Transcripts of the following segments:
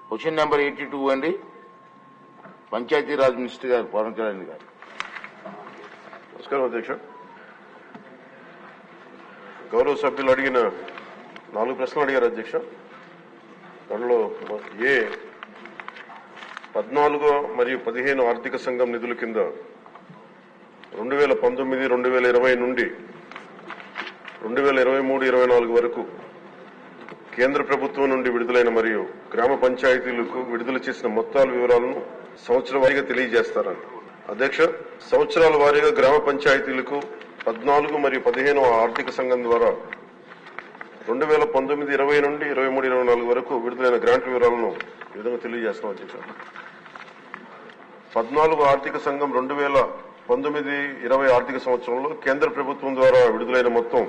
Question number 82 అండి. Panchayati Raj minister గారు పవన్ కళ్యాణ్ గారు. నమస్కారం అధ్యక్ష. గౌరవ సభ్యులు అడిగిన 4 ప్రశ్నలు అడిగారు అధ్యక్ష. దానిలో 14 మరియు 15 ఆర్థిక సంఘం నిధుల కింద 2019, 2020 నుండి 2023-24 వరకు కేంద్ర ప్రభుత్వం నుండి విడుదలైన మరియు గ్రామ పంచాయతీలకు విడుదల చేసిన మొత్తాల వివరాలను సంవత్సర వారీగా తెలియజేస్తారని. అధ్యక్ష, సంవత్సరాల వారీగా గ్రామ పంచాయతీలకు 14 మరియు 15 ఆర్థిక సంఘం ద్వారా 2019, 20 నుండి 23, 24 వరకు విడుదలైన గ్రాంట్ వివరాలను ఈ విధంగా తెలియజేస్తాం అధ్యక్ష. 14 ఆర్థిక సంఘం 2019, 20 ఆర్థిక సంవత్సరంలో కేంద్ర ప్రభుత్వం ద్వారా విడుదలైన మొత్తం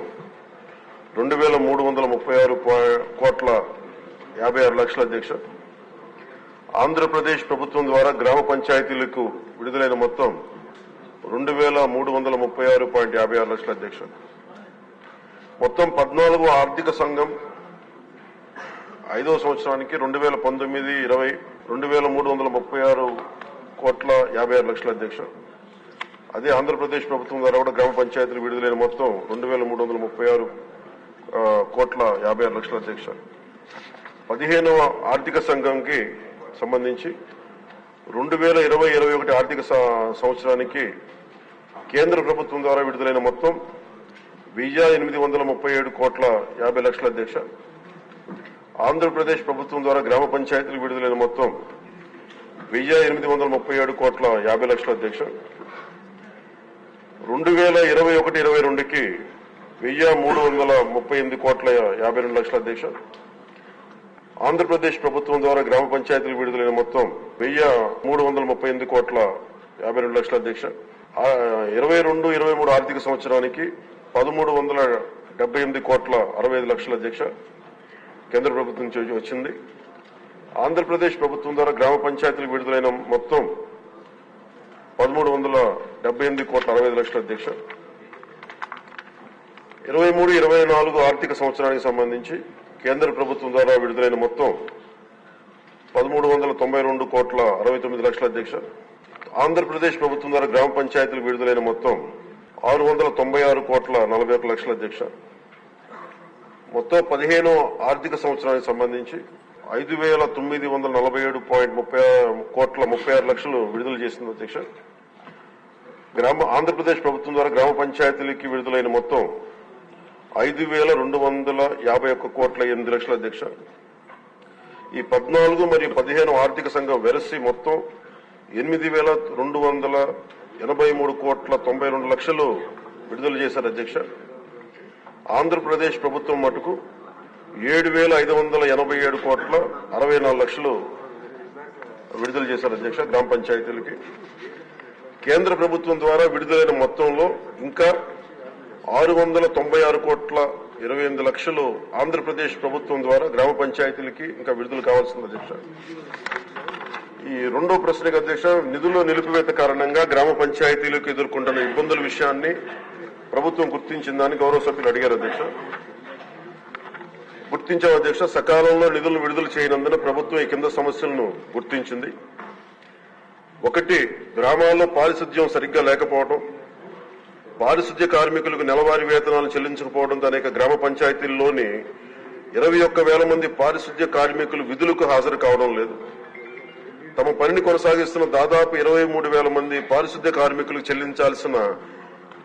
2,336,56 అధ్యక్ష. ఆంధ్రప్రదేశ్ ప్రభుత్వం ద్వారా గ్రామ పంచాయతీలకు విడుదలైన మొత్తం 2,336,56 అధ్యక్ష. మొత్తం 14 ఆర్థిక సంఘం 5వ సంవత్సరానికి 2019, 20 2,336,56 అధ్యక్ష. అదే ఆంధ్రప్రదేశ్ ప్రభుత్వం ద్వారా కూడా గ్రామ పంచాయతీలు విడుదలైన మొత్తం 2,336,56 అధ్యక్ష. 15వ ఆర్థిక సంఘంకి సంబంధించి 2020-21 ఆర్థిక సంవత్సరానికి కేంద్ర ప్రభుత్వం ద్వారా విడుదలైన మొత్తం 1,837,50,00,000 అధ్యక్ష. ఆంధ్రప్రదేశ్ ప్రభుత్వం ద్వారా గ్రామ పంచాయతీలకు విడుదలైన మొత్తం 1,837,50,00,000 అధ్యక్ష. 2021-22కి 1,338,52,00,000 అధ్యక్ష. ఆంధ్రప్రదేశ్ ప్రభుత్వం ద్వారా గ్రామ పంచాయతీలకు విడుదలైన మొత్తం 1,338,52,00,000 అధ్యక్ష. 22-23 ఆర్థిక సంవత్సరానికి 1,378,65,00,000 అధ్యక్ష కేంద్ర ప్రభుత్వం నుంచి వచ్చింది. ఆంధ్రప్రదేశ్ ప్రభుత్వం ద్వారా గ్రామ పంచాయతీలకు విడుదలైన మొత్తం 1,378,65,00,000 అధ్యక్ష. 23-24 ఆర్థిక సంవత్సరానికి సంబంధించి కేంద్ర ప్రభుత్వం ద్వారా విడుదలైన మొత్తం 1,392,69,00,000 అధ్యక్ష. ఆంధ్రప్రదేశ్ ప్రభుత్వం ద్వారా గ్రామ పంచాయతీలకు విడుదలైన మొత్తం 696,41,00,000 అధ్యక్ష. మొత్తం 15 ఆర్థిక సంవత్సరానికి సంబంధించి 5,947,30,36,00,000 విడుదల చేసింది అధ్యక్ష. ఆంధ్రప్రదేశ్ ప్రభుత్వం ద్వారా గ్రామ పంచాయతీలకి విడుదలైన మొత్తం 5,251,08,00,000 అధ్యక్ష. ఈ 14 మరియు 15 ఆర్థిక సంఘం వెరసి మొత్తం 8,283,92,00,000 విడుదల చేశారు అధ్యక్ష. ఆంధ్రప్రదేశ్ ప్రభుత్వం మటుకు 7,587,64,00,000 విడుదల చేశారు అధ్యక్ష గ్రామ పంచాయతీలకి. కేంద్ర ప్రభుత్వం ద్వారా విడుదలైన మొత్తంలో ఇంకా 696,28,00,000 ఆంధ్రప్రదేశ్ ప్రభుత్వం ద్వారా గ్రామ పంచాయతీలకి ఇంకా విడుదల కావాల్సింది అధ్యక్ష. ఈ రెండో ప్రశ్నకు అధ్యక్ష, నిధుల నిలిపివేత కారణంగా గ్రామ పంచాయతీలకు ఎదుర్కొంటున్న ఇబ్బందుల విషయాన్ని ప్రభుత్వం గుర్తించిందని గౌరవ సభ్యులు అడిగారు అధ్యక్ష. గుర్తించాం అధ్యక్ష. సకాలంలో నిధులను విడుదల చేయనందున ప్రభుత్వం ఈ కింద సమస్యలను గుర్తించింది. 1, గ్రామాల్లో పారిశుద్ధ్యం సరిగ్గా లేకపోవడం, పారిశుద్ధ్య కార్మికులకు నెలవారీ వేతనాలు చెల్లించకపోవడంతో అనేక గ్రామ పంచాయతీల్లోని 21,000 మంది పారిశుద్ధ్య కార్మికులు విధులకు హాజరు కావడం లేదు. తమ పనిని కొనసాగిస్తున్న దాదాపు 23,000 మంది పారిశుద్ధ్య కార్మికులకు చెల్లించాల్సిన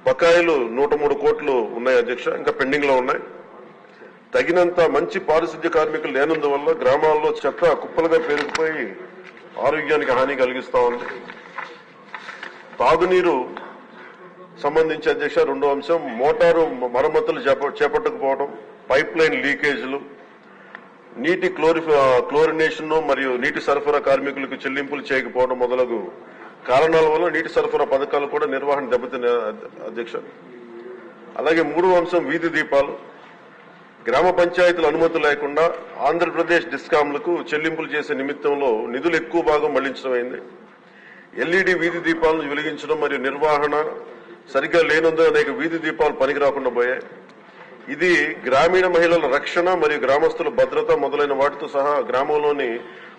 బకాయిలు 103 కోట్లు ఉన్నాయి అధ్యక్ష, ఇంకా పెండింగ్ లో ఉన్నాయి. తగినంత మంచి పారిశుద్ధ్య కార్మికులు లేనందువల్ల గ్రామాల్లో చెత్త కుప్పలుగా పెరిగిపోయి ఆరోగ్యానికి హాని కలిగిస్తా ఉంది. తాగునీరు సంబంధించి అధ్యక్ష రెండో అంశం, మోటారు మరమ్మతులు చేపట్టకపోవడం, పైప్ లైన్ లీకేజీలు, నీటి క్లోరినేషన్ మరియు నీటి సరఫరా కార్మికులకు చెల్లింపులు చేయకపోవడం మొదలగు కారణాల వల్ల నీటి సరఫరా పథకాలు కూడా నిర్వహణ దెబ్బతిన్న అధ్యక్ష. అలాగే మూడో అంశం, వీధి దీపాలు. గ్రామ పంచాయతీల అనుమతి లేకుండా ఆంధ్రప్రదేశ్ డిస్కాంలకు చెల్లింపులు చేసే నిమిత్తంలో నిధులు ఎక్కువ భాగం మళ్లించడమైంది. ఎల్ఈడి వీధి దీపాలను వెలిగించడం మరియు నిర్వహణ సరిగ్గా లేనందున అనేక వీధి దీపాలు పనికి రాకుండా పోయాయి. ఇది గ్రామీణ మహిళల రక్షణ మరియు గ్రామస్తుల భద్రత మొదలైన వాటితో సహా గ్రామంలోని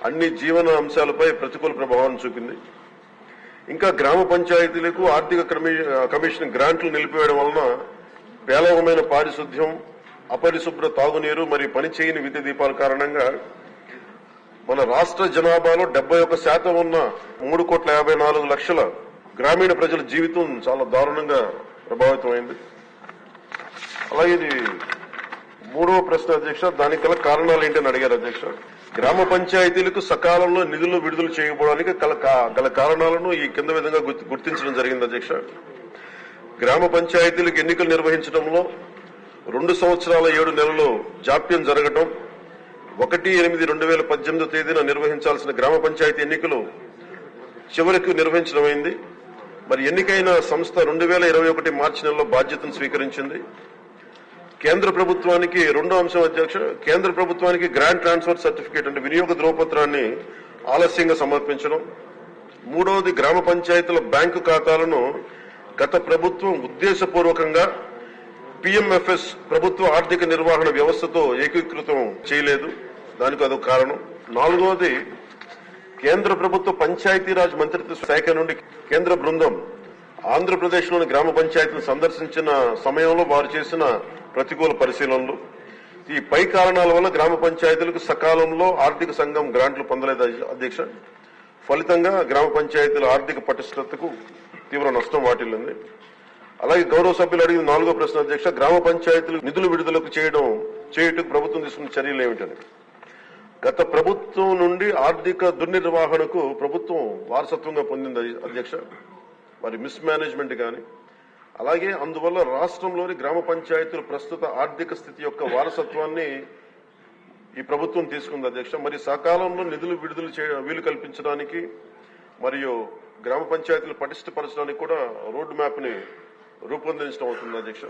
అన్ని జీవన అంశాలపై ప్రతికూల ప్రభావాన్ని చూపింది. ఇంకా గ్రామ పంచాయతీలకు ఆర్థిక కమిషన్ గ్రాంట్లు నిలిపివేయడం వలన పేలవమైన పారిశుద్ధ్యం, అపరిశుభ్ర తాగునీరు మరియు పనిచేయని విద్యుత్ దీపాల కారణంగా మన రాష్ట్ర జనాభాలో 71% ఉన్న 3,54,00,000 గ్రామీణ ప్రజల జీవితం చాలా దారుణంగా ప్రభావితమైంది. అలాగే ఇది 3వ ప్రశ్న అధ్యక్ష. దానికి గల కారణాలు ఏంటని అడిగారు అధ్యక్ష. గ్రామ పంచాయతీలకు సకాలంలో నిధులు విడుదల చేయకపోవడానికి గల కారణాలను ఈ కింద విధంగా గుర్తించడం జరిగింది అధ్యక్ష. గ్రామ పంచాయతీలకు ఎన్నికలు నిర్వహించడంలో 2 సంవత్సరాల 7 నెలలు జాప్యం జరగడం, 1/8/2018 తేదీన నిర్వహించాల్సిన గ్రామ పంచాయతీ ఎన్నికలు చివరికి నిర్వహించడమైంది. మరి ఎన్నికైన సంస్థ 2021 మార్చి నెలలో బాధ్యతను స్వీకరించింది. కేంద్ర ప్రభుత్వానికి 2వ అంశం అధ్యక్ష. కేంద్ర ప్రభుత్వానికి గ్రాంట్ ట్రాన్స్ఫర్ సర్టిఫికేట్ అంటే వినియోగ ధ్రువపత్రాన్ని ఆలస్యంగా సమర్పించడం. 3వది గ్రామ పంచాయతీల బ్యాంకు ఖాతాలను గత ప్రభుత్వం ఉద్దేశపూర్వకంగా పిఎంఎఫ్ఎస్ ప్రభుత్వ ఆర్థిక నిర్వహణ వ్యవస్థతో ఏకీకృతం చేయలేదు, దానికి అదొక కారణం. 4వది కేంద్ర ప్రభుత్వ పంచాయతీరాజ్ మంత్రిత్వ శాఖ నుండి కేంద్ర బృందం ఆంధ్రప్రదేశ్లోని గ్రామ పంచాయతీలను సందర్శించిన సమయంలో వారు చేసిన ప్రతికూల పరిశీలనలు. ఈ పై కారణాల వల్ల గ్రామ పంచాయతీలకు సకాలంలో ఆర్థిక సంఘం గ్రాంట్లు పొందలేదు అధ్యక్ష. ఫలితంగా గ్రామ పంచాయతీల ఆర్థిక పటిష్టతకు తీవ్ర నష్టం వాటిల్లింది. అలాగే గౌరవ సభ్యులు అడిగిన 4వ ప్రశ్న అధ్యక్ష. గ్రామ పంచాయతీలు నిధులు విడుదలకు చేయుటకు ప్రభుత్వం తీసుకున్న చర్యలు ఏమిటని. గత ప్రభుత్వం నుండి ఆర్థిక దుర్నిర్వహణకు ప్రభుత్వం వారసత్వంగా పొందింది అధ్యక్ష. మరి మిస్ మేనేజ్మెంట్ కానీ, అలాగే అందువల్ల రాష్ట్రంలోని గ్రామ పంచాయతీల ప్రస్తుత ఆర్థిక స్థితి యొక్క వారసత్వాన్ని ఈ ప్రభుత్వం తీసుకుంది అధ్యక్ష. మరి సకాలంలో నిధులు విడుదల వీలు కల్పించడానికి మరియు గ్రామ పంచాయతీలు పటిష్టపరచడానికి కూడా రోడ్ మ్యాప్ ని రూపొందించడం అవుతుంది అధ్యక్ష.